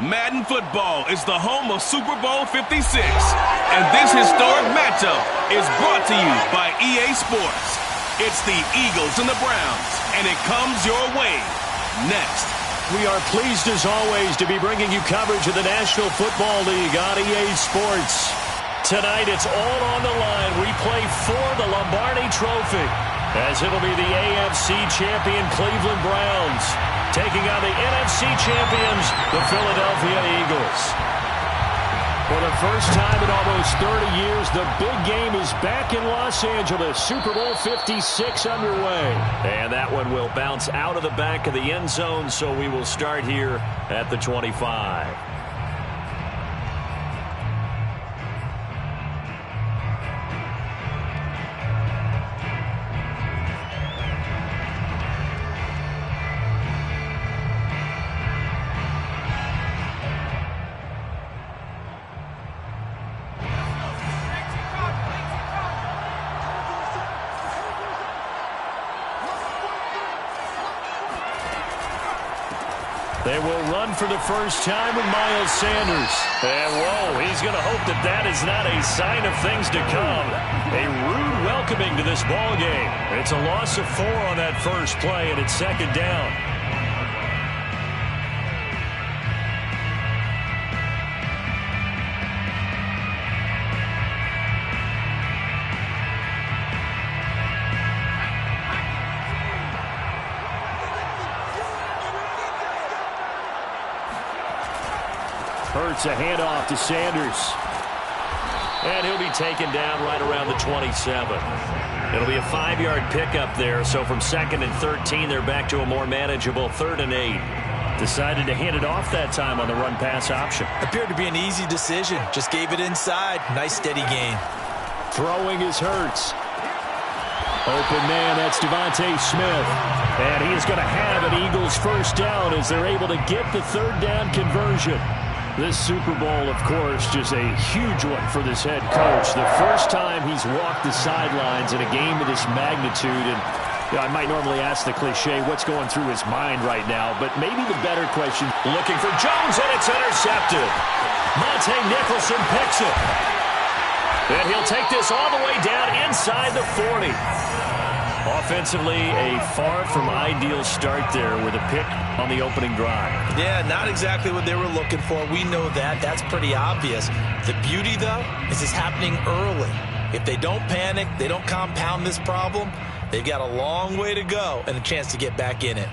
Madden Football is the home of Super Bowl 56, and this historic matchup is brought to you by EA Sports. It's the Eagles and the Browns, and it comes your way next. We are pleased, as always, to be bringing you coverage of the National Football League on EA Sports. Tonight, it's all on the line. We play for the Lombardi Trophy, as it'll be the AFC champion Cleveland Browns taking on the NFC champions, the Philadelphia Eagles. For the first time in almost 30 years, the big game is back in Los Angeles. Super Bowl 56 underway. And that one will bounce out of the back of the end zone, so we will start here at the 25. They will run for the first time with Miles Sanders. And, whoa, he's going to hope that that is not a sign of things to come. A rude welcoming to this ball game. It's a loss of 4 on that first play, and it's second down. Hurts a handoff to Sanders. And he'll be taken down right around the 27. It'll be a 5-yard pickup there, so from 2nd and 13, they're back to a more manageable 3rd and 8. Decided to hand it off that time on the run-pass option. Appeared to be an easy decision. Just gave it inside. Nice, steady gain. Throwing is Hurts. Open man, that's Devontae Smith. And he is going to have an Eagles first down as they're able to get the 3rd down conversion. This Super Bowl, of course, just a huge one for this head coach. The first time he's walked the sidelines in a game of this magnitude. And I might normally ask the cliche, what's going through his mind right now? But maybe the better question, looking for Jones, and it's intercepted. Monte Nicholson picks it. And he'll take this all the way down inside the 40. Offensively, a far from ideal start there with a pick on the opening drive. Yeah, not exactly what they were looking for. We know that. That's pretty obvious. The beauty, though, is it's happening early. If they don't panic, they don't compound this problem, they've got a long way to go and a chance to get back in it.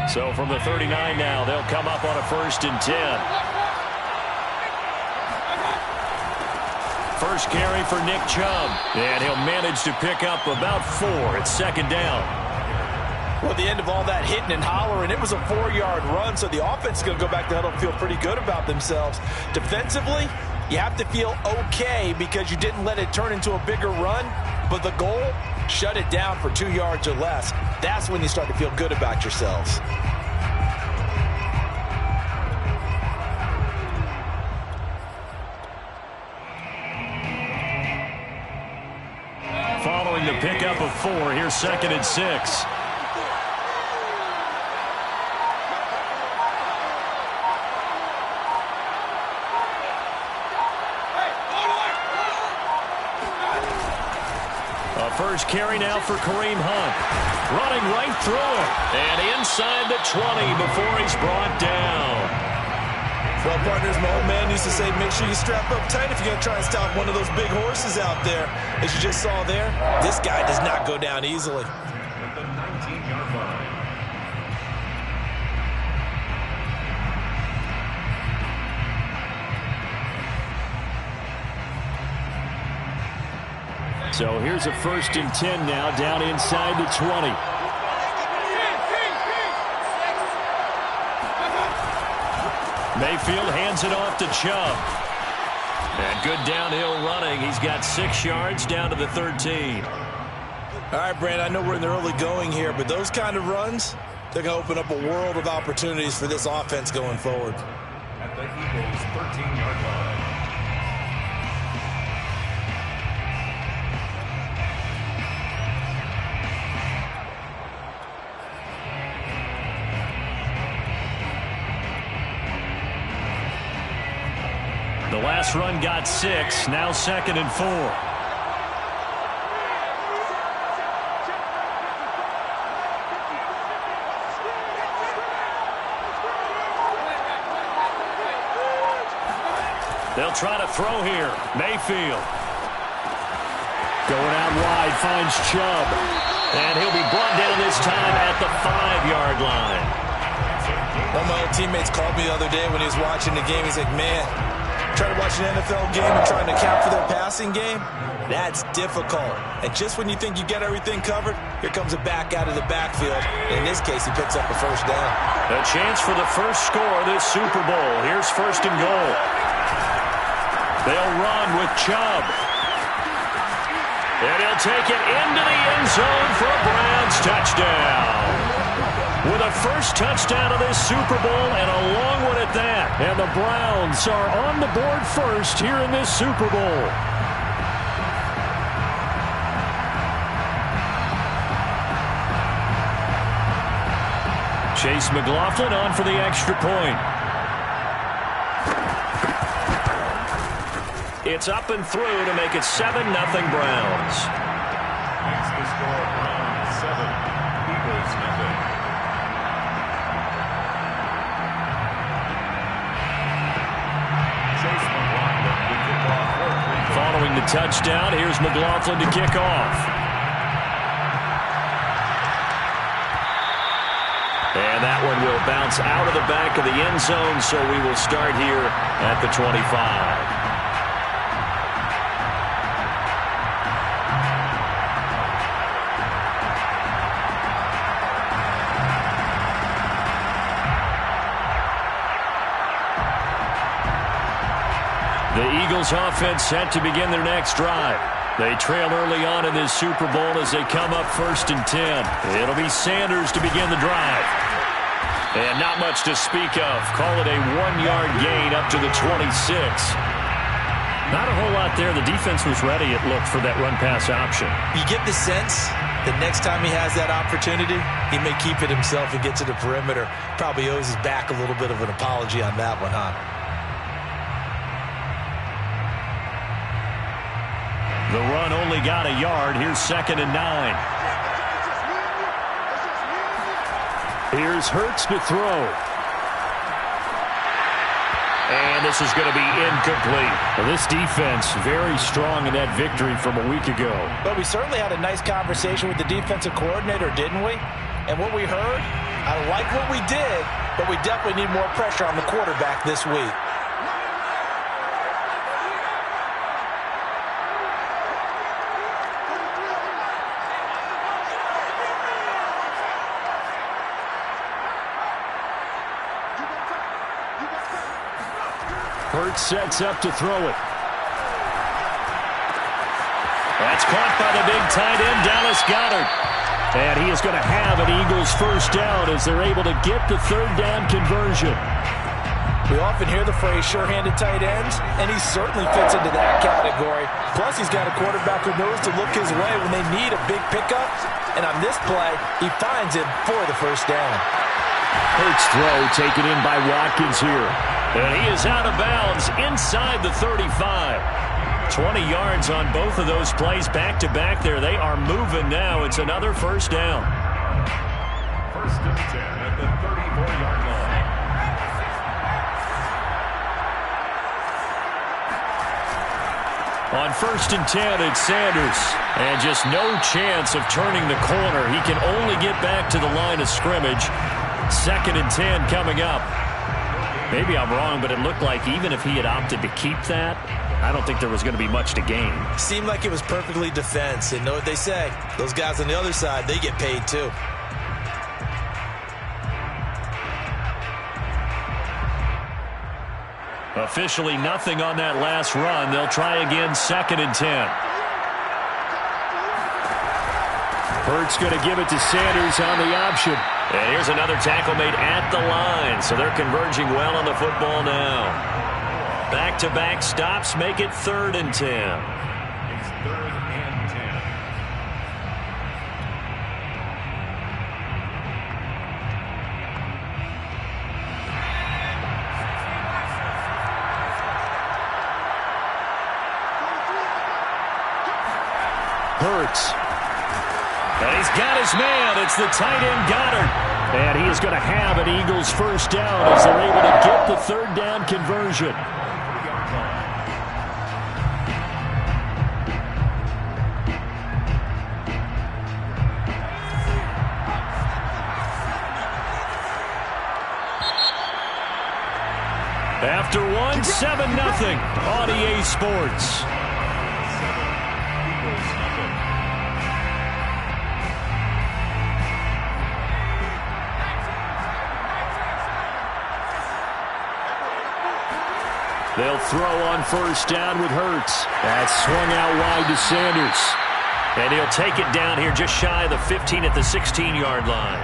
So from the 39 now, they'll come up on a 1st and 10. First carry for Nick Chubb, and he'll manage to pick up about 4 at 2nd down. Well, at the end of all that hitting and hollering, it was a 4-yard run, so the offense is going to go back to huddle and feel pretty good about themselves. Defensively, you have to feel okay because you didn't let it turn into a bigger run, but the goal, shut it down for 2 yards or less. That's when you start to feel good about yourselves. Following the pickup of 4, here's 2nd and 6. A first carry now for Kareem Hunt. Running right through it. And inside the 20 before he's brought down. Well, partners, my old man used to say, make sure you strap up tight if you're going to try and stop one of those big horses out there. As you just saw there, this guy does not go down easily. At the 19-yard line. So here's a 1st and 10 now, down inside the 20. Mayfield hands it off to Chubb. And good downhill running. He's got 6 yards down to the 13. All right, Brand, I know we're in the early going here, but those kind of runs, they're going to open up a world of opportunities for this offense going forward. At the Eagles' 13-yard line. The last run got 6, now 2nd and 4. They'll try to throw here. Mayfield. Going out wide, finds Chubb. And he'll be brought down this time at the 5-yard line. One of my old teammates called me the other day when he was watching the game. He's like, man, trying to watch an NFL game and trying to account for their passing game, that's difficult. And just when you think you get everything covered, here comes a back out of the backfield. In this case, he picks up a first down. A chance for the first score of this Super Bowl. Here's 1st and goal. They'll run with Chubb. And he'll take it into the end zone for a Browns touchdown. With a first touchdown of this Super Bowl and a long one at that. And the Browns are on the board first here in this Super Bowl. Chase McLaughlin on for the extra point. It's up and through to make it 7-0 Browns. Makes the score Browns 7, Eagles nothing. Chase McLaughlin to kick off. Following the touchdown, here's McLaughlin to kick off. And that one will bounce out of the back of the end zone, so we will start here at the 25. The Eagles offense set to begin their next drive. They trail early on in this Super Bowl as they come up 1st and 10. It'll be Sanders to begin the drive. And not much to speak of. Call it a 1-yard gain up to the 26. Not a whole lot there. The defense was ready, it looked, for that run-pass option. You get the sense that next time he has that opportunity, he may keep it himself and get to the perimeter. Probably owes his back a little bit of an apology on that one, huh? The run only got a yard. Here's 2nd and 9. Here's Hurts to throw. And this is going to be incomplete. Well, this defense very strong in that victory from a week ago. But we certainly had a nice conversation with the defensive coordinator, didn't we? And what we heard, I like what we did, but we definitely need more pressure on the quarterback this week. Hurts sets up to throw it. That's caught by the big tight end, Dallas Goedert. And he is going to have an Eagles first down as they're able to get the 3rd down conversion. We often hear the phrase sure-handed tight ends, and he certainly fits into that category. Plus, he's got a quarterback who knows to look his way when they need a big pickup. And on this play, he finds him for the first down. Hurts throw taken in by Watkins here. And he is out of bounds inside the 35. 20 yards on both of those plays back-to-back there. They are moving now. It's another first down. 1st and 10 at the 34-yard line. On 1st and 10, it's Sanders. And just no chance of turning the corner. He can only get back to the line of scrimmage. 2nd and 10 coming up. Maybe I'm wrong, but it looked like even if he had opted to keep that, I don't think there was going to be much to gain. Seemed like it was perfectly defense. And know what they say? Those guys on the other side, they get paid too. Officially nothing on that last run. They'll try again 2nd and 10. Hurts going to give it to Sanders on the option. And here's another tackle made at the line. So they're converging well on the football now. Back-to-back stops make it 3rd and 10. It's 3rd and 10. Hurts. And he's got his man. It's the tight end Goddard. And he is going to have an Eagles first down as they're able to get the third down conversion. After one, 7-0 on EA Sports. They'll throw on first down with Hurts. That's swung out wide to Sanders. And he'll take it down here just shy of the 15 at the 16-yard line.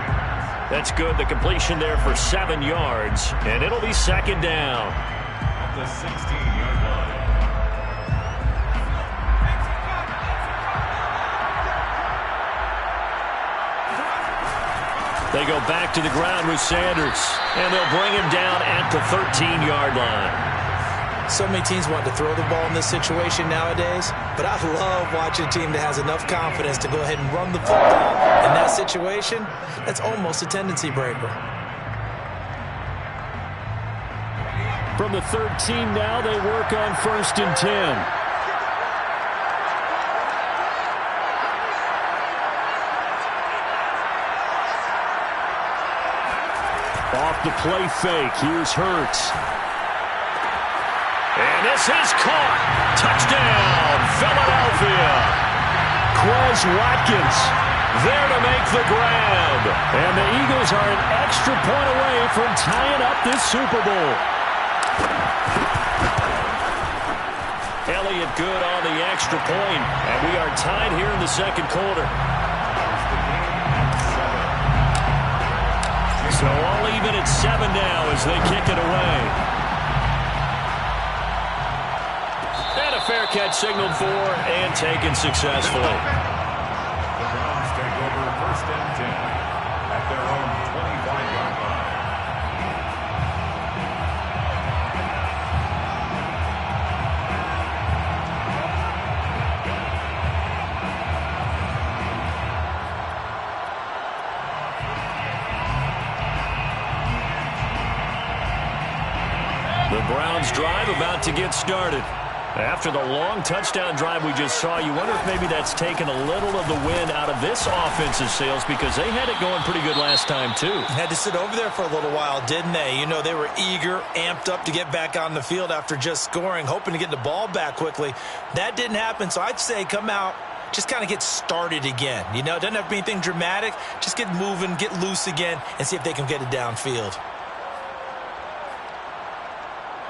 That's good. The completion there for 7 yards. And it'll be second down. At the 16-yard line. They go back to the ground with Sanders. And they'll bring him down at the 13-yard line. So many teams want to throw the ball in this situation nowadays, but I love watching a team that has enough confidence to go ahead and run the football. In that situation, that's almost a tendency breaker. From the 13 now, they work on 1st and 10. Off the play fake, here's Hurts. And this is caught. Touchdown, Philadelphia. Quez Watkins there to make the grab. And the Eagles are an extra point away from tying up this Super Bowl. Elliott good on the extra point. And we are tied here in the second quarter. So all even at 7 now as they kick it away. Fair catch signaled for and taken successfully. The Browns take over 1st and 10 at their own 25-yard line. The Browns drive about to get started. After the long touchdown drive we just saw, you wonder if maybe that's taken a little of the wind out of this offensive sails because they had it going pretty good last time, too. Had to sit over there for a little while, didn't they? You know, they were eager, amped up to get back on the field after just scoring, hoping to get the ball back quickly. That didn't happen, so I'd say come out, just kind of get started again. You know, it doesn't have to be anything dramatic. Just get moving, get loose again, and see if they can get it downfield.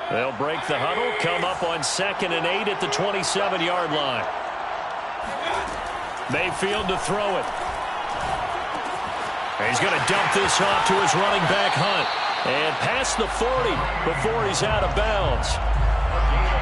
They'll break the huddle, come up on 2nd and 8 at the 27-yard line. Mayfield to throw it. And he's going to dump this off to his running back, Hunt. And past the 40 before he's out of bounds.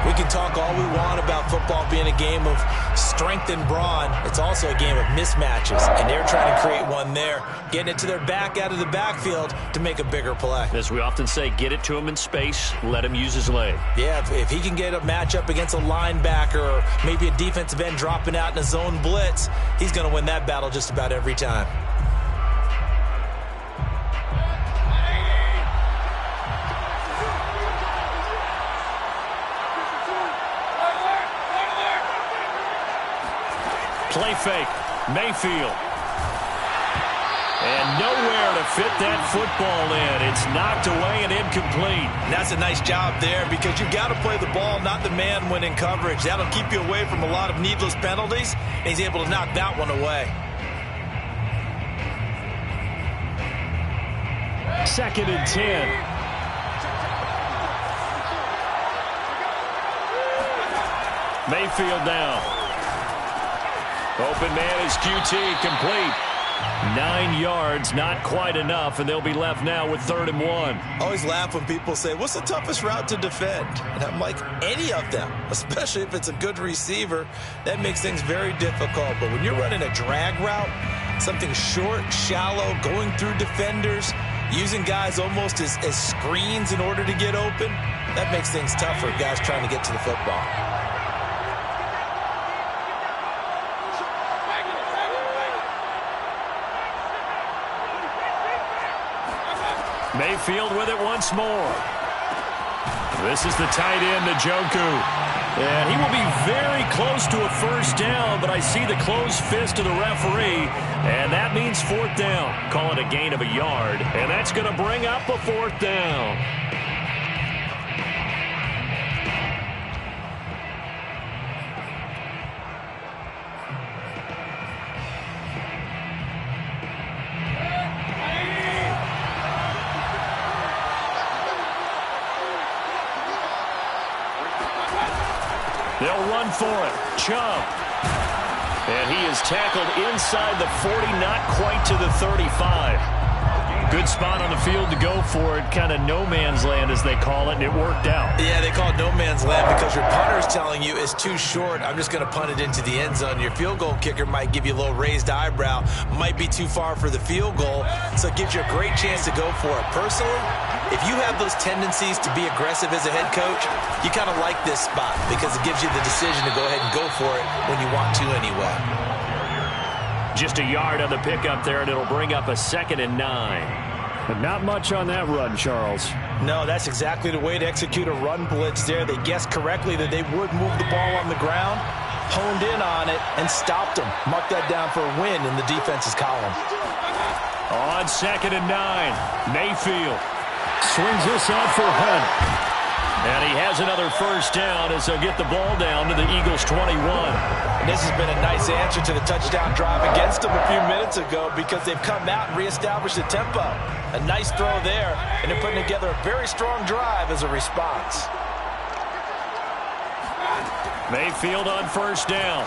We can talk all we want about football being a game of strength and brawn. It's also a game of mismatches, and they're trying to create one there, getting it to their back out of the backfield to make a bigger play. As we often say, get it to him in space, let him use his leg. Yeah, if he can get a matchup against a linebacker or maybe a defensive end dropping out in a zone blitz, he's going to win that battle just about every time. Play fake, Mayfield. And nowhere to fit that football in. It's knocked away and incomplete. And that's a nice job there because you've got to play the ball, not the man when in coverage. That'll keep you away from a lot of needless penalties, and he's able to knock that one away. 2nd and 10. Mayfield now. Open man is QT, complete. 9 yards, not quite enough, and they'll be left now with 3rd and 1. I always laugh when people say, what's the toughest route to defend? And I'm like, any of them, especially if it's a good receiver. That makes things very difficult. But when you're running a drag route, something short, shallow, going through defenders, using guys almost as screens in order to get open, that makes things tough for guys trying to get to the football. Mayfield with it once more. This is the tight end, Njoku. And he will be very close to a first down, but I see the closed fist of the referee, and that means fourth down. Call it a gain of a yard, and that's going to bring up a fourth down. They'll run for it. Chubb. And he is tackled inside the 40, not quite to the 35. Good spot on the field to go for it. Kind of no man's land, as they call it, and it worked out. Yeah, they call it no man's land because your punter is telling you it's too short. I'm just going to punt it into the end zone. Your field goal kicker might give you a little raised eyebrow. Might be too far for the field goal, so it gives you a great chance to go for it. Personally, if you have those tendencies to be aggressive as a head coach, you kind of like this spot because it gives you the decision to go ahead and go for it when you want to anyway. Just a yard on the pickup there, and it'll bring up a 2nd and 9. But not much on that run, Charles. No, that's exactly the way to execute a run blitz there. They guessed correctly that they would move the ball on the ground, honed in on it, and stopped them. Mark that down for a win in the defense's column. On 2nd and 9, Mayfield swings this out for Hunt. And he has another first down as they'll get the ball down to the Eagles' 21. And this has been a nice answer to the touchdown drive against them a few minutes ago because they've come out and reestablished the tempo. A nice throw there, and they're putting together a very strong drive as a response. Mayfield on first down.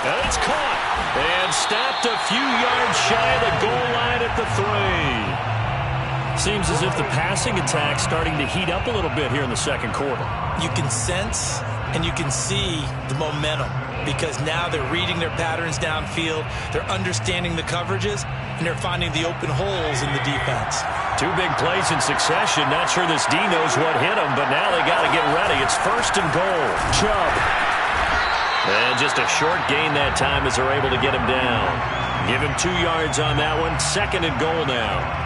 And it's caught and stopped a few yards shy of the goal line at the 3. Seems as if the passing attack's starting to heat up a little bit here in the second quarter. You can sense and you can see the momentum because now they're reading their patterns downfield, they're understanding the coverages, and they're finding the open holes in the defense. 2 big plays in succession. Not sure this D knows what hit him, but now they got to get ready. It's 1st and goal. Chubb. And just a short gain that time as they're able to get him down. Give him 2 yards on that one. 2nd and goal now.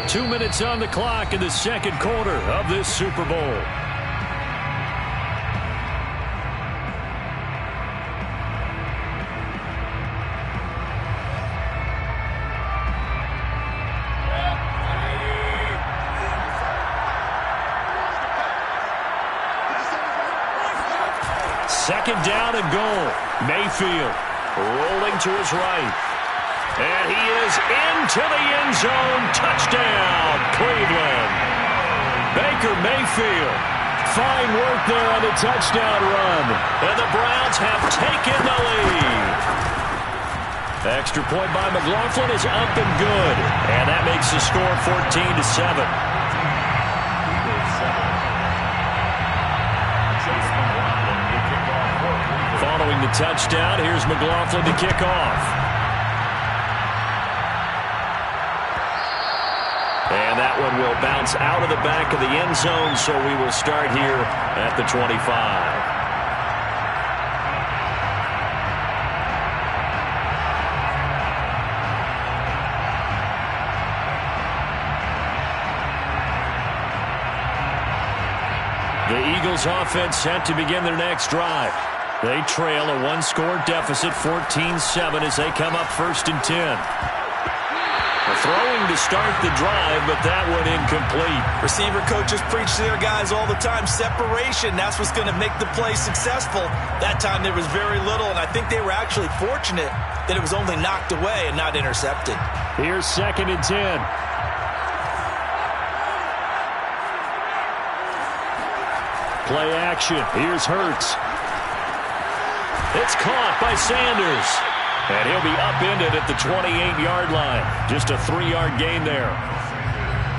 2 minutes on the clock in the second quarter of this Super Bowl. Second down and goal. Mayfield rolling to his right. And he is into the end zone. Touchdown, Cleveland. Baker Mayfield. Fine work there on the touchdown run. And the Browns have taken the lead. The extra point by McLaughlin is up and good. And that makes the score 14-7. Following the touchdown, here's McLaughlin to kick off. And that one will bounce out of the back of the end zone, so we will start here at the 25. The Eagles offense set to begin their next drive. They trail a 1-score deficit, 14-7, as they come up 1st and 10. Throwing to start the drive, but that one incomplete. Receiver coaches preach to their guys all the time. Separation, that's what's going to make the play successful. That time there was very little, and I think they were actually fortunate that it was only knocked away and not intercepted. Here's 2nd and 10. Play action. Here's Hurts. It's caught by Sanders. And he'll be upended at the 28-yard line. Just a 3-yard gain there.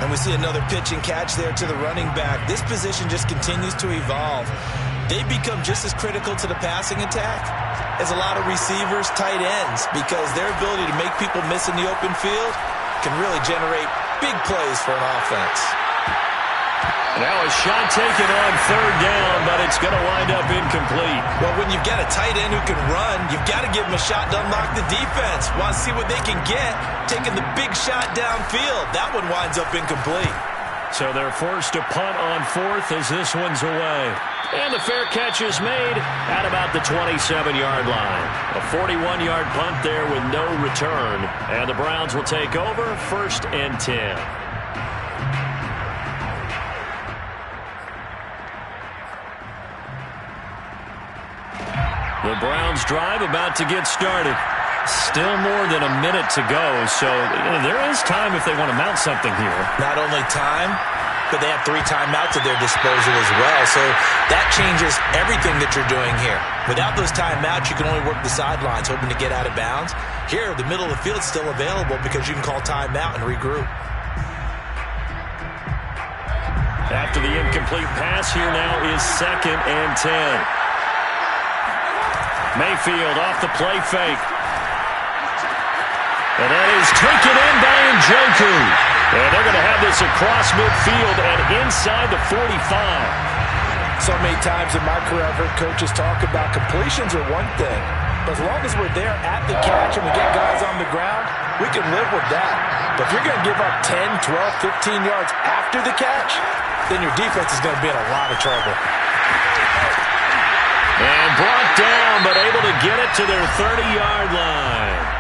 And we see another pitch and catch there to the running back. This position just continues to evolve. They become just as critical to the passing attack as a lot of receivers, tight ends, because their ability to make people miss in the open field can really generate big plays for an offense. Now a shot taken on third down, but it's going to wind up incomplete. Well, when you've got a tight end who can run, you've got to give him a shot to unlock the defense. Want to see what they can get, taking the big shot downfield. That one winds up incomplete. So they're forced to punt on fourth as this one's away. And the fair catch is made at about the 27-yard line. A 41-yard punt there with no return. And the Browns will take over, 1st and 10. The Browns drive about to get started. Still more than a minute to go, so there is time if they want to mount something here. Not only time, but they have 3 timeouts at their disposal as well, so that changes everything that you're doing here. Without those timeouts, you can only work the sidelines, hoping to get out of bounds. Here, the middle of the field is still available because you can call timeout and regroup. After the incomplete pass, here now is 2nd and 10. Mayfield off the play fake. And that is taken in by Njoku. And they're going to have this across midfield and inside the 45. So many times in my career, I've heard coaches talk about completions are one thing. But as long as we're there at the catch and we get guys on the ground, we can live with that. But if you're going to give up 10, 12, 15 yards after the catch, then your defense is going to be in a lot of trouble. And brought down, but able to get it to their 30-yard line.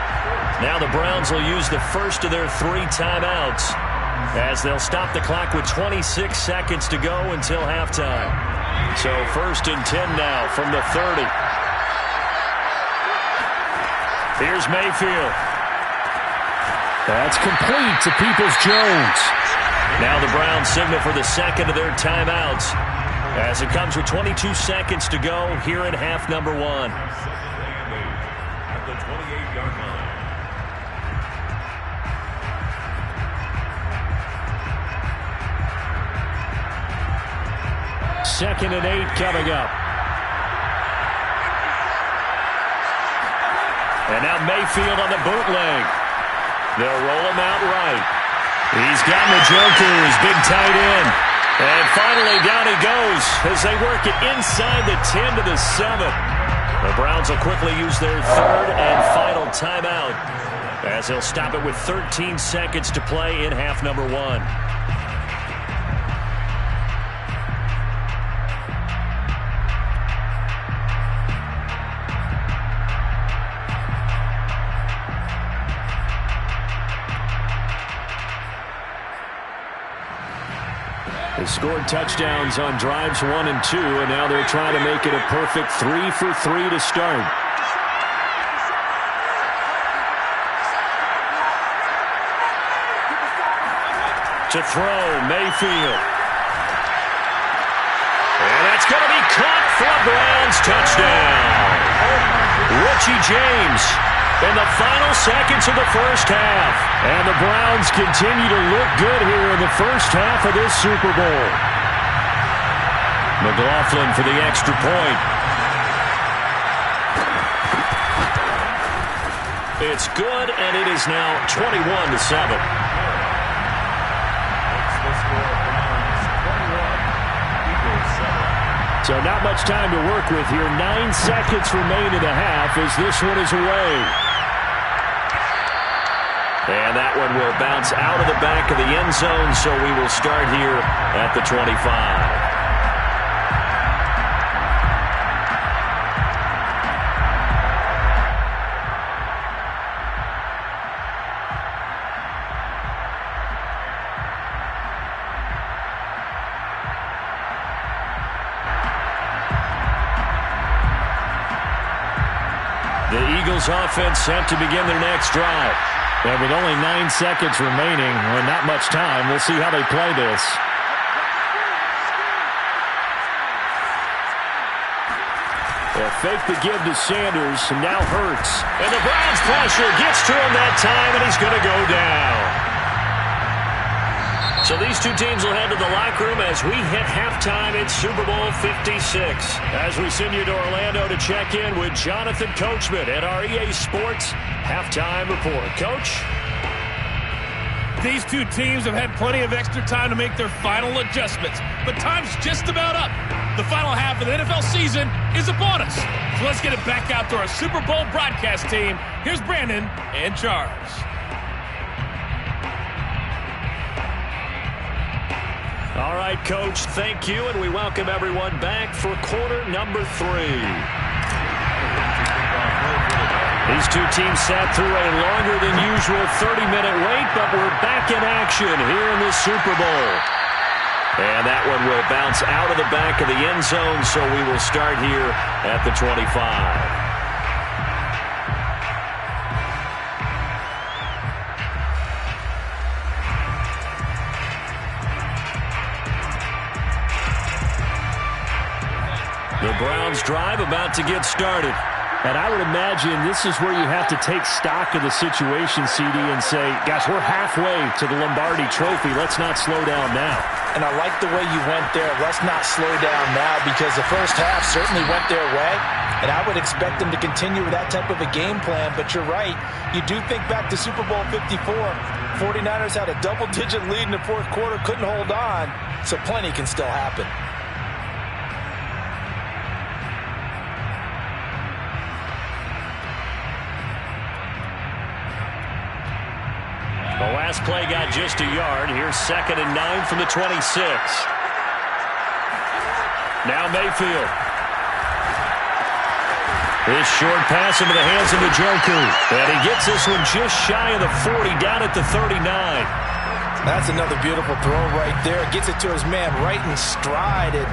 Now the Browns will use the first of their 3 timeouts as they'll stop the clock with 26 seconds to go until halftime. So 1st and 10 now from the 30. Here's Mayfield. That's complete to Peoples-Jones. Now the Browns signal for the second of their timeouts as it comes with 22 seconds to go here in half number 1. At the 28-yard line. 2nd and 8 coming up. And now Mayfield on the bootleg. They'll roll him out right. He's got Njoku, his big tight end. And finally down he goes as they work it inside the 10 to the 7. The Browns will quickly use their 3rd and final timeout as they'll stop it with 13 seconds to play in half number 1. They scored touchdowns on drives 1 and 2, and now they're trying to make it a perfect 3 for 3 to start. To throw, Mayfield. And that's going to be caught for a Browns touchdown. Richie James in the final seconds of the first half. And the Browns continue to look good here in the first half of this Super Bowl. McLaughlin for the extra point. It's good, and it is now 21-7. So not much time to work with here. 9 seconds remain in the half as this one is away. And that one will bounce out of the back of the end zone, so we will start here at the 25. The Eagles offense set to begin their next drive. And with only 9 seconds remaining, well, not much time, we'll see how they play this. They'll fake the give to Sanders, and now Hurts. And the Browns pressure gets to him that time, and he's going to go down. So these two teams will head to the locker room as we hit halftime in Super Bowl 56. As we send you to Orlando to check in with Jonathan Coachman at our EA Sports Halftime Report. Coach? These two teams have had plenty of extra time to make their final adjustments, but time's just about up. The final half of the NFL season is upon us. So let's get it back out to our Super Bowl broadcast team. Here's Brandon and Charles. All right, Coach, thank you, and we welcome everyone back for quarter number 3. These two teams sat through a longer than usual 30-minute wait, but we're back in action here in the Super Bowl. And that one will bounce out of the back of the end zone, so we will start here at the 25. The Browns drive about to get started. And I would imagine this is where you have to take stock of the situation, CD, and say, gosh, we're halfway to the Lombardi Trophy. Let's not slow down now. And I like the way you went there. Let's not slow down now, because the first half certainly went their way. And I would expect them to continue with that type of a game plan. But you're right. You do think back to Super Bowl 54. 49ers had a double-digit lead in the fourth quarter, couldn't hold on. So plenty can still happen. The last play got just a yard. Here's 2nd and 9 from the 26. Now Mayfield. This short pass into the hands of the Joker. And he gets this one just shy of the 40, down at the 39. That's another beautiful throw right there. Gets it to his man right in stride. And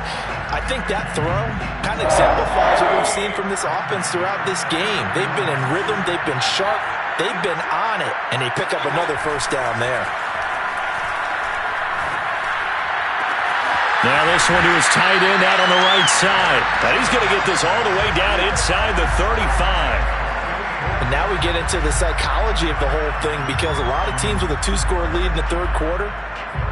I think that throw kind of exemplifies what we've seen from this offense throughout this game. They've been in rhythm. They've been sharp. They've been on it, and they pick up another first down there. Now this one to his tight end out on the right side. And he's going to get this all the way down inside the 35. And now we get into the psychology of the whole thing, because a lot of teams with a 2-score lead in the third quarter,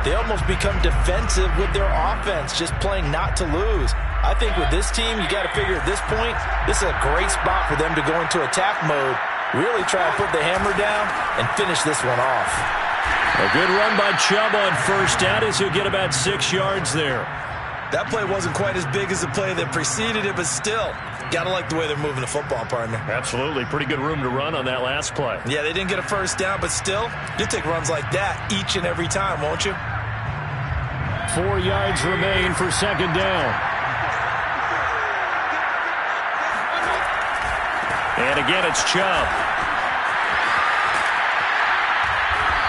they almost become defensive with their offense, just playing not to lose. I think with this team, you got to figure at this point, this is a great spot for them to go into attack mode. Really try to put the hammer down and finish this one off. A good run by Chubb on first down as he'll get about 6 yards there. That play wasn't quite as big as the play that preceded it, but still, got to like the way they're moving the football, partner. Absolutely. Pretty good room to run on that last play. Yeah, they didn't get a first down, but still, you'll take runs like that each and every time, won't you? 4 yards remain for 2nd down. And again, it's Chubb.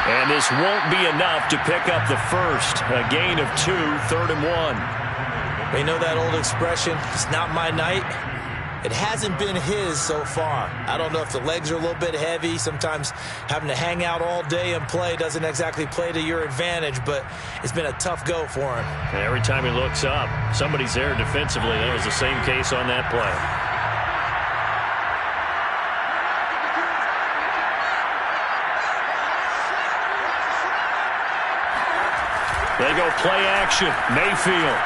And this won't be enough to pick up the first. A gain of 2, 3rd and 1. You know that old expression, it's not my night? It hasn't been his so far. I don't know if the legs are a little bit heavy. Sometimes having to hang out all day and play doesn't exactly play to your advantage, but it's been a tough go for him. And every time he looks up, somebody's there defensively. That was the same case on that play. They go play action. Mayfield.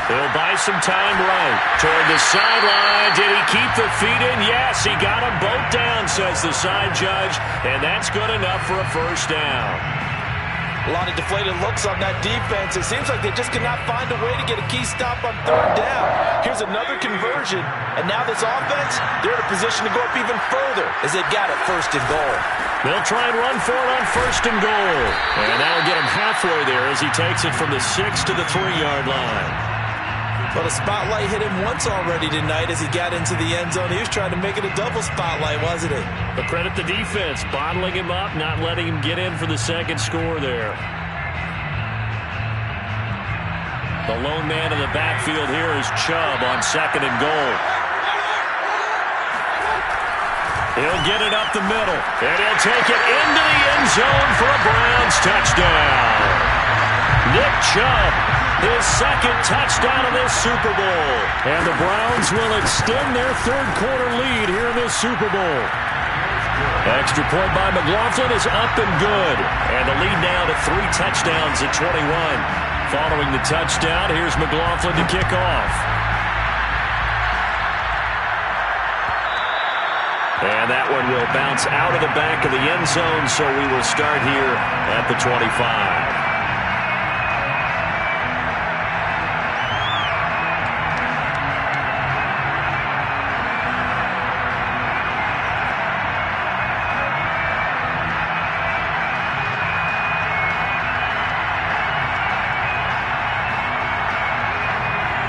He'll buy some time right. Toward the sideline. Did he keep the feet in? Yes, he got them both down, says the side judge. And that's good enough for a first down. A lot of deflated looks on that defense. It seems like they just cannot find a way to get a key stop on 3rd down. Here's another conversion. And now this offense, they're in a position to go up even further as they got it 1st and goal. They'll try and run for it on 1st and goal. And that'll get him halfway there as he takes it from the 6 to the 3-yard line. Well, the spotlight hit him once already tonight as he got into the end zone. He was trying to make it a double spotlight, wasn't he? But credit the defense, bottling him up, not letting him get in for the 2nd score there. The lone man in the backfield here is Chubb on 2nd and goal. He'll get it up the middle, and he'll take it into the end zone for a Browns touchdown. Nick Chubb, his 2nd touchdown of this Super Bowl. And the Browns will extend their 3rd quarter lead here in this Super Bowl. Extra point by McLaughlin is up and good. And the lead now to 3 touchdowns at 21. Following the touchdown, here's McLaughlin to kick off. And that one will bounce out of the back of the end zone, so we will start here at the 25.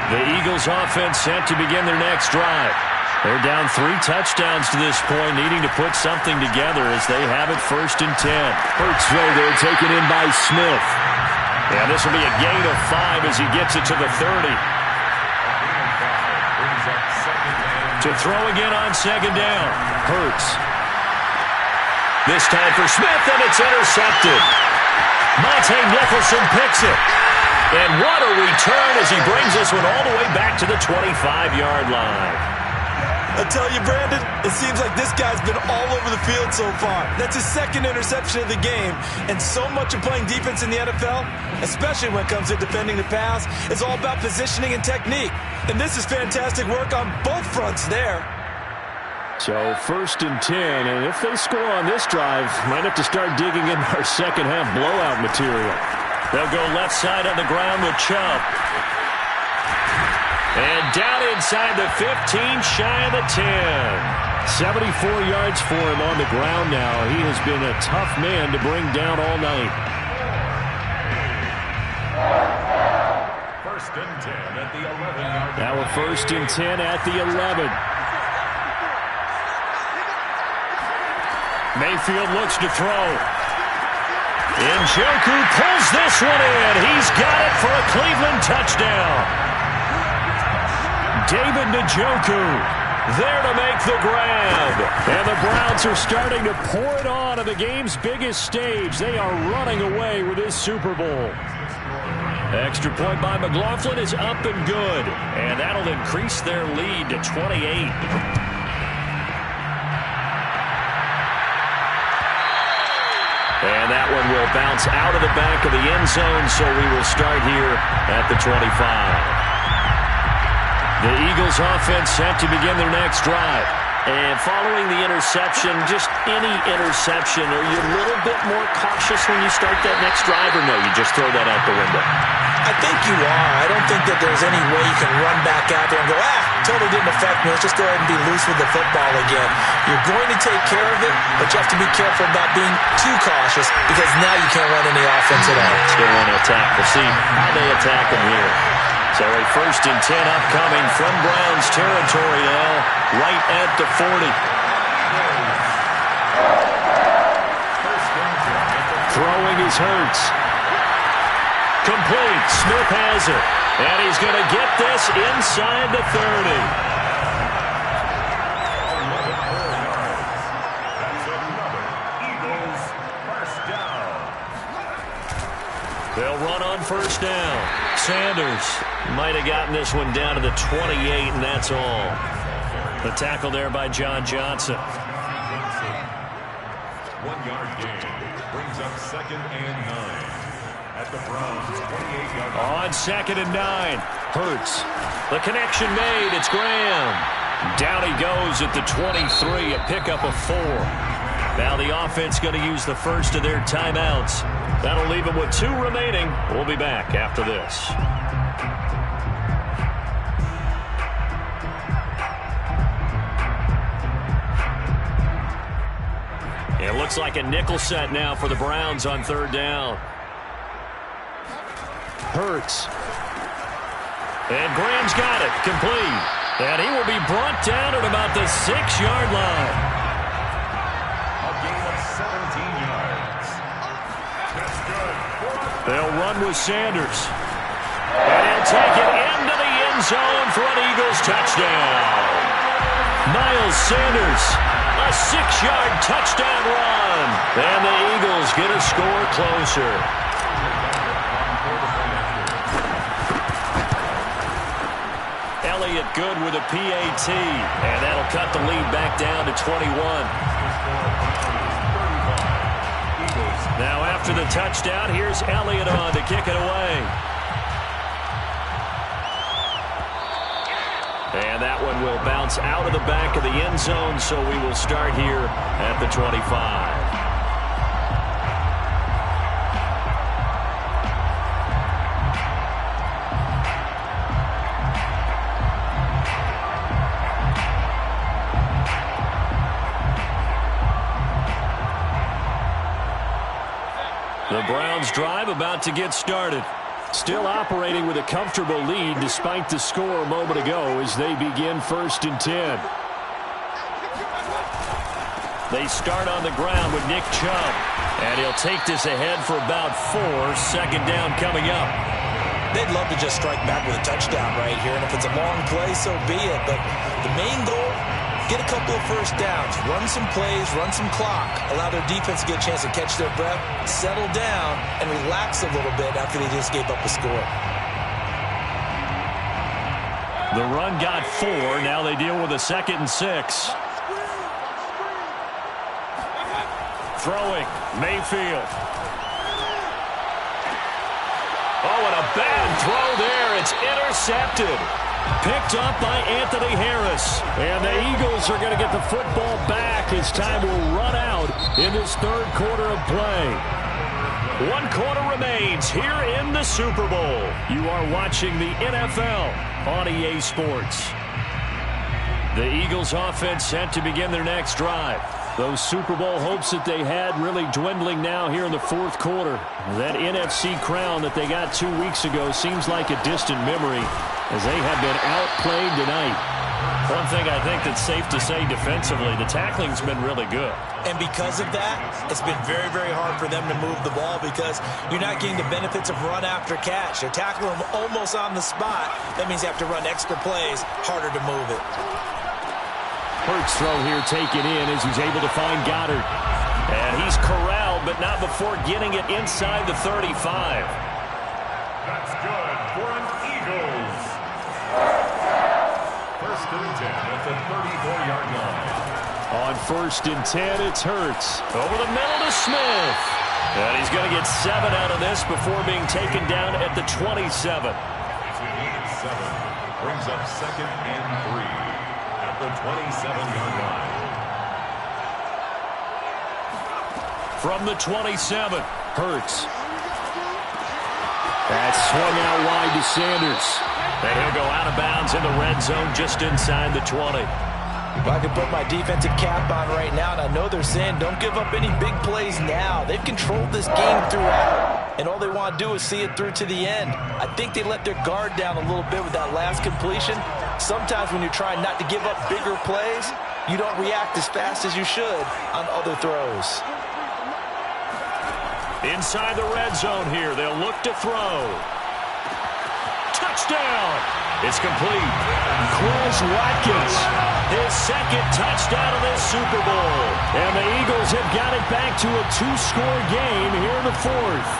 The Eagles offense set to begin their next drive. They're down 3 touchdowns to this point, needing to put something together as they have it 1st and 10. Hurts throw there, taken in by Smith. Yeah, this will be a gain of 5 as he gets it to the 30. To throw again on 2nd down. Hurts. This time for Smith, and it's intercepted. Monte Nicholson picks it. And what a return as he brings this one all the way back to the 25-yard line. I tell you, Brandon, it seems like this guy's been all over the field so far. That's his 2nd interception of the game. And so much of playing defense in the NFL, especially when it comes to defending the pass, is all about positioning and technique. And this is fantastic work on both fronts there. So 1st and 10, and if they score on this drive, might have to start digging in our second-half blowout material. They'll go left side on the ground with Chubb. And down inside the 15, shy of the 10. 74 yards for him on the ground now. He has been a tough man to bring down all night. 1st and 10 at the 11-yard line. Now a 1st and 10 at the 11. Mayfield looks to throw. Njoku pulls this one in. He's got it for a Cleveland touchdown. David Njoku there to make the grab. And the Browns are starting to pour it on the game's biggest stage. They are running away with this Super Bowl. Extra point by McLaughlin is up and good. And that'll increase their lead to 28. And that one will bounce out of the back of the end zone, so we will start here at the 25. The Eagles offense set to begin their next drive. And following the interception, just any interception, are you a little bit more cautious when you start that next drive, or no, you just throw that out the window? I think you are. I don't think that there's any way you can run back out there and go, totally didn't affect me. Let's just go ahead and be loose with the football again. You're going to take care of it, but you have to be careful about being too cautious because now you can't run any offense at all. Still want to attack. We'll see how they attack them here. So a 1st and 10 upcoming from Browns territory now, right at the 40. Throwing is Hurts. Complete. Smith has it. And he's going to get this inside the 30. They'll run on 1st down. Sanders might have gotten this one down to the 28, and that's all. The tackle there by John Johnson. 1-yard gain brings up 2nd and 9. At the Browns' 28-yard line. On 2nd and 9. Hurts. The connection made. It's Graham. Down he goes at the 23. A pickup of 4. Now the offense going to use the first of their timeouts. That'll leave them with 2 remaining. We'll be back after this. It looks like a nickel set now for the Browns on 3rd down. Hurts. And Graham's got it. Complete. And he will be brought down at about the 6-yard line. A gain of 17 yards. That's good. They'll run with Sanders. And he'll take it into the end zone for an Eagles touchdown. Miles Sanders, a 6-yard touchdown run. And the Eagles get a score closer. Elliott good with a PAT, and that'll cut the lead back down to 21. Now after the touchdown, here's Elliott on to kick it away. And that one will bounce out of the back of the end zone, so we will start here at the 25. The Browns drive about to get started. Still operating with a comfortable lead despite the score a moment ago as they begin 1st and 10. They start on the ground with Nick Chubb. And he'll take this ahead for about 4. 2nd down coming up. They'd love to just strike back with a touchdown right here. And if it's a long play, so be it. But the main goal, get a couple of first downs, run some plays, run some clock, allow their defense to get a chance to catch their breath, settle down, and relax a little bit after they just gave up a score. The run got 4. Now they deal with a 2nd and 6. Throwing, Mayfield. Oh, and a bad throw there. It's intercepted. Picked up by Anthony Harris. And the Eagles are going to get the football back as time will run out in this 3rd quarter of play. 1 quarter remains here in the Super Bowl. You are watching the NFL on EA Sports. The Eagles offense set to begin their next drive. Those Super Bowl hopes that they had really dwindling now here in the 4th quarter. That NFC crown that they got 2 weeks ago seems like a distant memory as they have been outplayed tonight. One thing I think that's safe to say defensively, the tackling's been really good. And because of that, it's been very, very hard for them to move the ball because you're not getting the benefits of run after catch. You're tackling them almost on the spot. That means you have to run extra plays, harder to move it. Hurts throw here taken in as he's able to find Goddard. And he's corralled, but not before getting it inside the 35. That's good for an Eagles. 1st and 10 at the 34-yard line. On 1st and 10, it's Hurts. Over the middle to Smith. And he's going to get 7 out of this before being taken down at the 27. It's a gain of 7. Brings up 2nd and 3. The 27-yard line. From the 27, Hurts. That's swung out wide to Sanders. And he'll go out of bounds in the red zone just inside the 20. If I could put my defensive cap on right now, and I know they're saying don't give up any big plays now. They've controlled this game throughout, and all they want to do is see it through to the end. I think they let their guard down a little bit with that last completion. Sometimes when you're trying not to give up bigger plays, you don't react as fast as you should on other throws. Inside the red zone here, they'll look to throw. Touchdown! It's complete. Quez Watkins, his 2nd touchdown of this Super Bowl. And the Eagles have got it back to a 2-score game here in the 4th.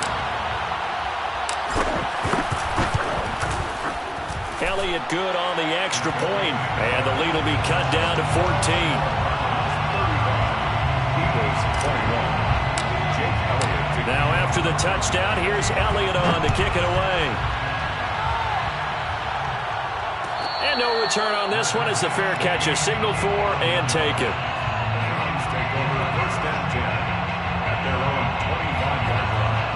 Elliott good on the extra point, and the lead will be cut down to 14. Eagles 21. Jake Elliott. Now after the touchdown, here's Elliott on to kick it away. And no return on this one as the fair catch is signaled for and taken. Browns take over 1st and 10 at their own 25-yard line.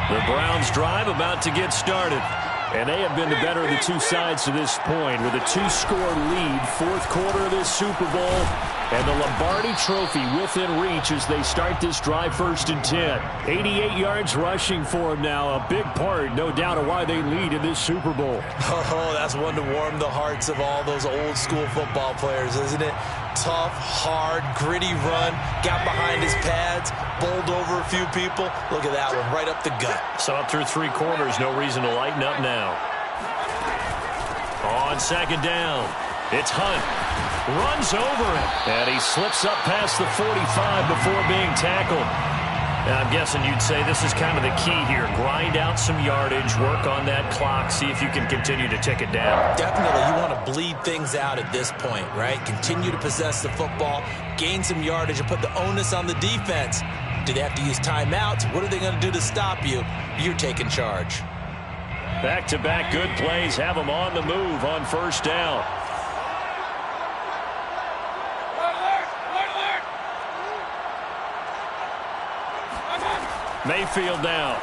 The Browns drive about to get started. And they have been the better of the two sides to this point with a 2-score lead. 4th quarter of this Super Bowl. And the Lombardi Trophy within reach as they start this drive 1st and 10. 88 yards rushing for them now. A big part, no doubt, of why they lead in this Super Bowl. Oh, that's one to warm the hearts of all those old school football players, isn't it? Tough, hard, gritty run. Got behind his pads, bowled over a few people. Look at that one, right up the gut. So up through 3 quarters, no reason to lighten up now. On 2nd down, it's Hunt. Runs over it. And he slips up past the 45 before being tackled. I'm guessing you'd say this is kind of the key here. Grind out some yardage, work on that clock, see if you can continue to tick it down. Definitely, you want to bleed things out at this point, right? Continue to possess the football, gain some yardage, and put the onus on the defense. Do they have to use timeouts? What are they going to do to stop you? You're taking charge. Back-to-back good plays have them on the move on first down. Mayfield now.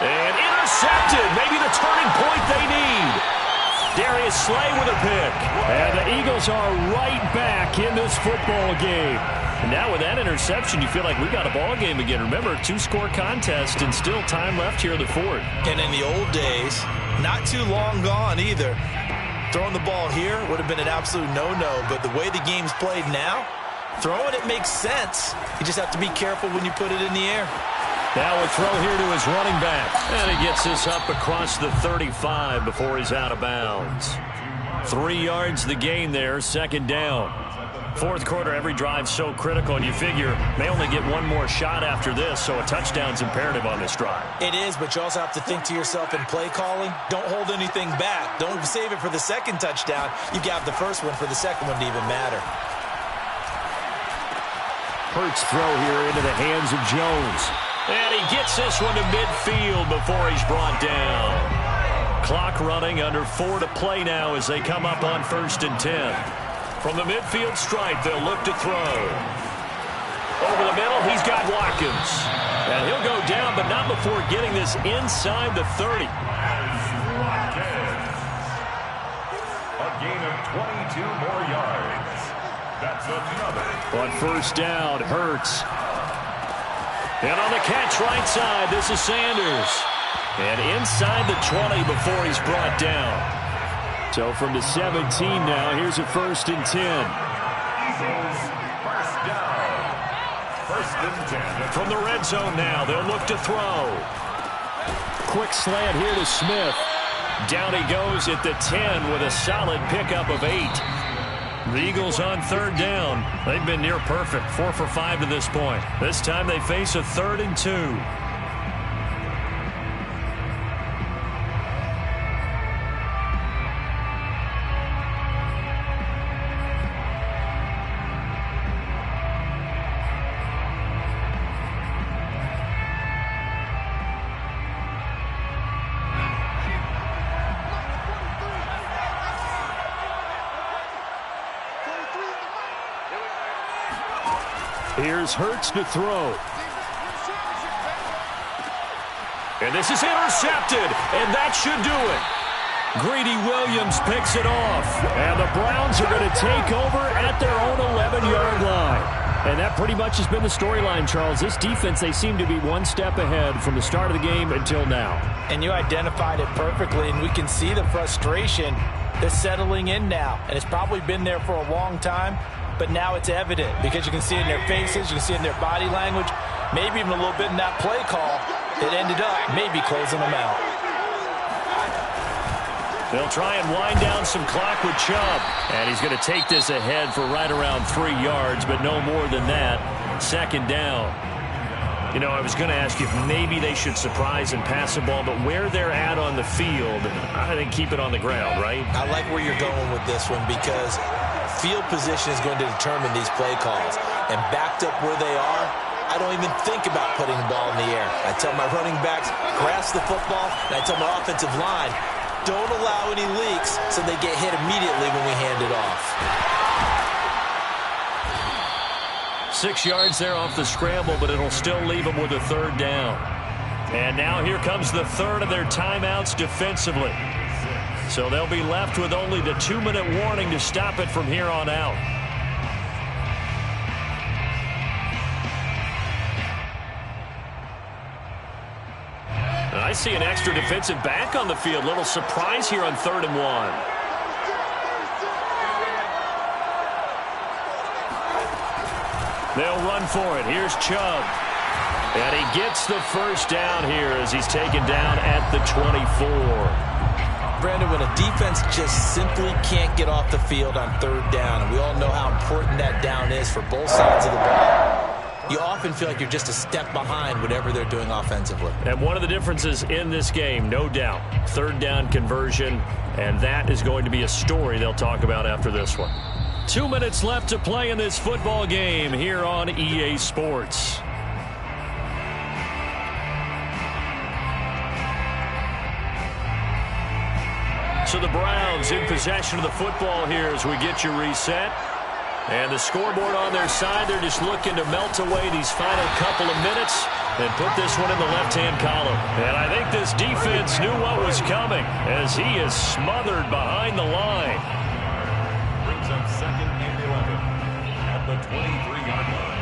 And intercepted. Maybe the turning point they need. Darius Slay with a pick. And the Eagles are right back in this football game. And now with that interception, you feel like we got a ball game again. Remember, 2-score contest and still time left here in the fourth. And in the old days, not too long gone either, throwing the ball here would have been an absolute no-no. But the way the game's played now, throwing it makes sense. You just have to be careful when you put it in the air. Now a throw here to his running back. And he gets this up across the 35 before he's out of bounds. 3 yards the gain there, second down. Fourth quarter, every drive so critical, and you figure may only get one more shot after this, so a touchdown's imperative on this drive. It is, but you also have to think to yourself in play calling, don't hold anything back. Don't save it for the second touchdown. You got the first one for the second one to even matter. Hurts throw here into the hands of Jones. And he gets this one to midfield before he's brought down. Clock running, under 4 to play now as they come up on 1st and 10. From the midfield stripe, they'll look to throw. Over the middle, he's got Watkins. And he'll go down, but not before getting this inside the 30. A gain of 22 more yards. That's another. On first down, Hurts. And on the catch right side, this is Sanders. And inside the 20 before he's brought down. So from the 17 now, here's a 1st and 10. Eagles, first down. 1st and 10. From the red zone now, they'll look to throw. Quick slant here to Smith. Down he goes at the 10 with a solid pickup of 8. The Eagles on 3rd down. They've been near perfect, 4 for 5 to this point. This time they face a 3rd and 2. Here's Hurts to throw. And this is intercepted, and that should do it. Greedy Williams picks it off, and the Browns are going to take over at their own 11-yard line. And that pretty much has been the storyline, Charles. This defense, they seem to be one step ahead from the start of the game until now. And you identified it perfectly, and we can see the frustration that's settling in now. And it's probably been there for a long time. But now it's evident because you can see it in their faces, you can see it in their body language, maybe even a little bit in that play call that ended up maybe closing them out. They'll try and wind down some clock with Chubb. And he's going to take this ahead for right around 3 yards, but no more than that. 2nd down. You know, I was going to ask you if maybe they should surprise and pass the ball, but where they're at on the field, I think keep it on the ground, right? I like where you're going with this one because field position is going to determine these play calls. And backed up where they are, I don't even think about putting the ball in the air. I tell my running backs, grasp the football, and I tell my offensive line, don't allow any leaks so they get hit immediately when we hand it off. 6 yards there off the scramble, but it'll still leave them with a 3rd down. And now here comes the 3rd of their timeouts defensively. So they'll be left with only the 2-minute warning to stop it from here on out. And I see an extra defensive back on the field. Little surprise here on 3rd and 1. They'll run for it. Here's Chubb. And he gets the first down here as he's taken down at the 24. Brandon, when a defense just simply can't get off the field on third down, and we all know how important that down is for both sides of the ball, you often feel like you're just a step behind whatever they're doing offensively. And one of the differences in this game, no doubt, third down conversion, and that is going to be a story they'll talk about after this one. 2 minutes left to play in this football game here on EA Sports. So the Browns in possession of the football here as we get you reset. And the scoreboard on their side, they're just looking to melt away these final couple of minutes and put this one in the left-hand column. And I think this defense knew what was coming as he is smothered behind the line. Brings up 2nd and 11 at the 23-yard line.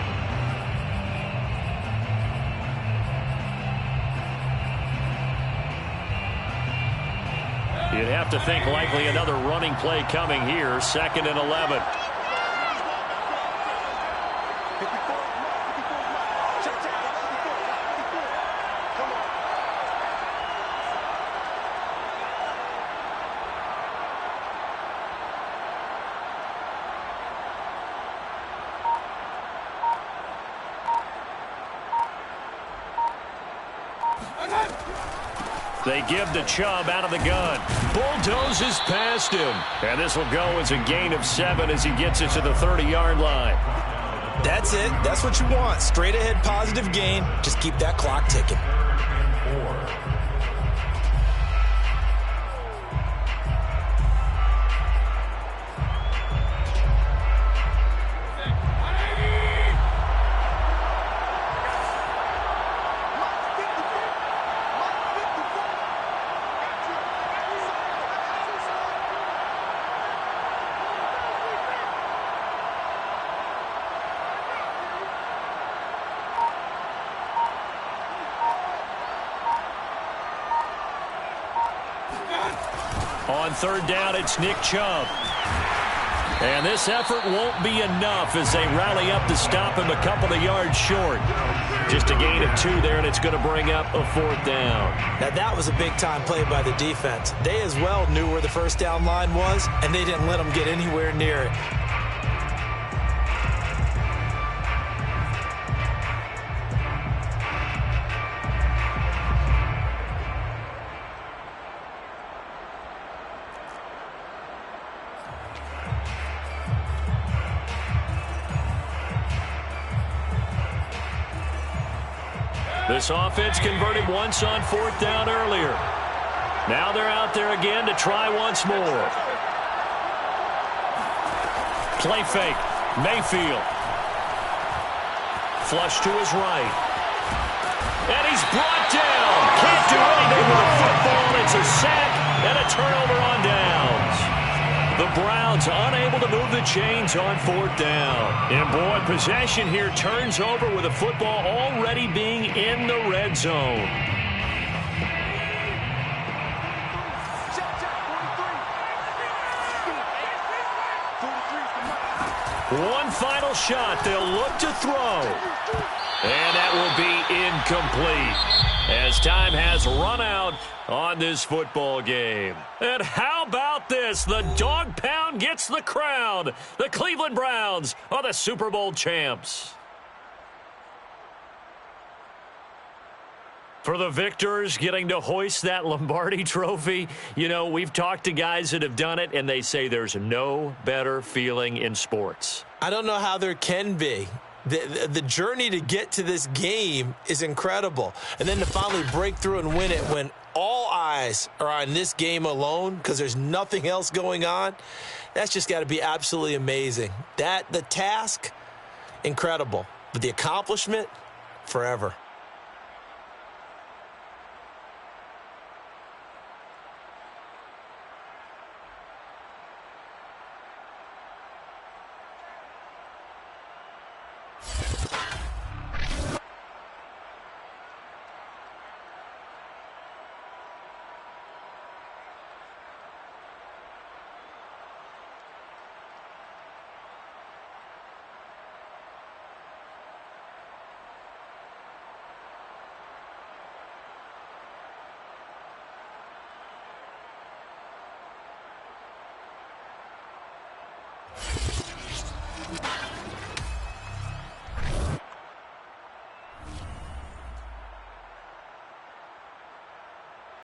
You'd have to think likely another running play coming here, 2nd and 11. They give the Chubb out of the gun. Bulldozes past him. And this will go as a gain of 7 as he gets it to the 30-yard line. That's it. That's what you want. Straight ahead positive gain. Just keep that clock ticking. On third down, it's Nick Chubb. And this effort won't be enough as they rally up to stop him a couple of yards short. Just a gain of 2 there, and it's going to bring up a 4th down. Now, that was a big-time play by the defense. They as well knew where the first down line was, and they didn't let them get anywhere near it. This offense converted once on 4th down earlier. Now they're out there again to try once more. Play fake. Mayfield. Flush to his right. And he's brought down. Can't do anything with the football. It's a sack and a turnover on downs. The Browns unable to move the chains on 4th down. And boy, possession here turns over with the football already being in the red zone. One final shot. They'll look to throw. And that will be incomplete as time has run out on this football game. And how about this? The dog pound gets the crown. The Cleveland Browns are the Super Bowl champs. For the victors getting to hoist that Lombardi trophy, you know, we've talked to guys that have done it, and they say there's no better feeling in sports. I don't know how there can be. The journey to get to this game is incredible. And then to finally break through and win it when all eyes are on this game alone because there's nothing else going on, that's just got to be absolutely amazing. The task, incredible. But the accomplishment, forever.